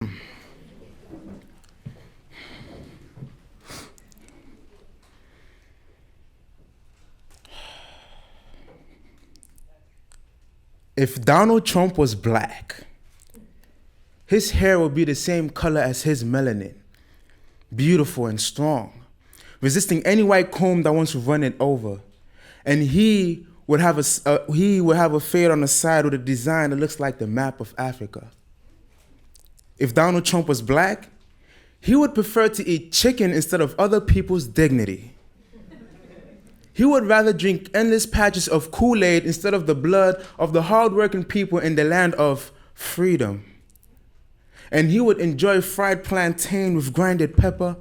If Donald Trump was black, his hair would be the same color as his melanin, beautiful and strong, resisting any white comb that wants to run it over. And he would have a fade on the side with a design that looks like the map of Africa. If Donald Trump was black, he would prefer to eat chicken instead of other people's dignity. He would rather drink endless patches of Kool-Aid instead of the blood of the hardworking people in the land of freedom. And he would enjoy fried plantain with grinded pepper,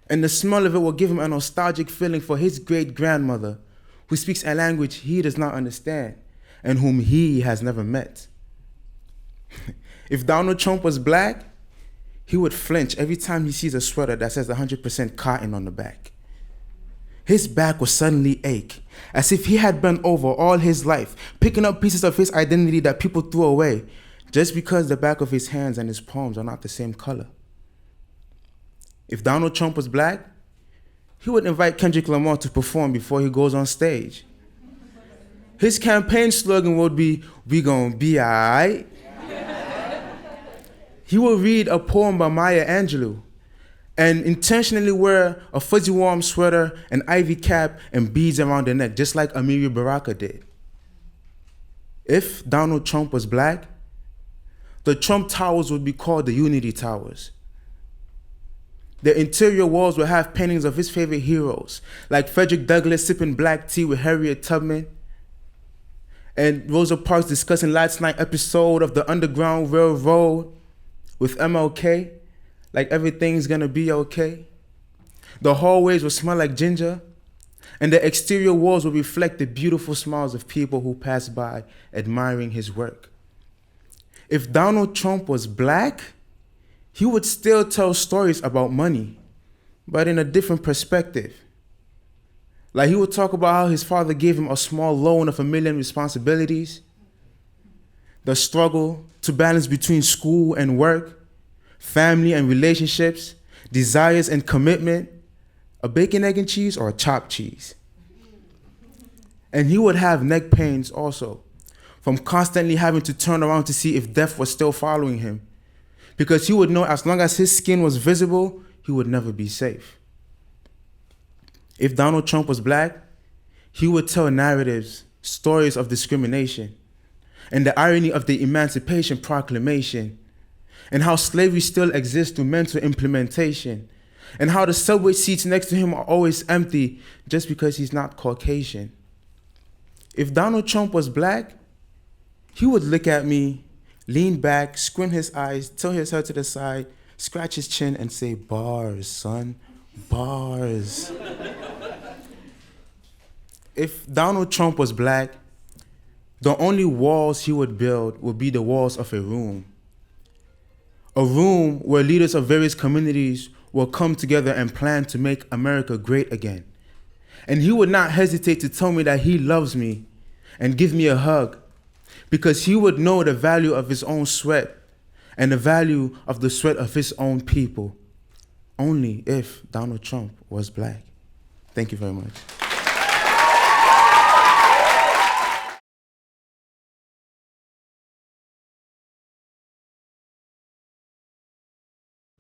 and the smell of it will give him a nostalgic feeling for his great-grandmother, who speaks a language he does not understand and whom he has never met. If Donald Trump was black, he would flinch every time he sees a sweater that says 100% cotton on the back. His back would suddenly ache, as if he had bent over all his life, picking up pieces of his identity that people threw away, just because the back of his hands and his palms are not the same color. If Donald Trump was black, he would invite Kendrick Lamar to perform before he goes on stage. His campaign slogan would be, "We gon' be alright." He will read a poem by Maya Angelou and intentionally wear a fuzzy warm sweater, an ivy cap, and beads around the neck, just like Amiri Baraka did. If Donald Trump was black, the Trump Towers would be called the Unity Towers. The interior walls would have paintings of his favorite heroes, like Frederick Douglass sipping black tea with Harriet Tubman, and Rosa Parks discussing last night's episode of the Underground Railroad with MLK, like everything's gonna be okay. The hallways would smell like ginger, and the exterior walls would reflect the beautiful smiles of people who pass by admiring his work. If Donald Trump was black, he would still tell stories about money, but in a different perspective. Like, he would talk about how his father gave him a small loan of $1 million responsibilities, the struggle to balance between school and work, family and relationships, desires and commitment, a bacon, egg, and cheese, or a chopped cheese. And he would have neck pains also, from constantly having to turn around to see if death was still following him, because he would know as long as his skin was visible, he would never be safe. If Donald Trump was black, he would tell narratives, stories of discrimination, and the irony of the Emancipation Proclamation, and how slavery still exists through mental implementation, and how the subway seats next to him are always empty just because he's not Caucasian. If Donald Trump was black, he would look at me, lean back, squint his eyes, tilt his head to the side, scratch his chin, and say, "Bars, son, bars." If Donald Trump was black, the only walls he would build would be the walls of a room where leaders of various communities will come together and plan to make America great again. And he would not hesitate to tell me that he loves me and give me a hug, because he would know the value of his own sweat and the value of the sweat of his own people, only if Donald Trump was black. Thank you very much.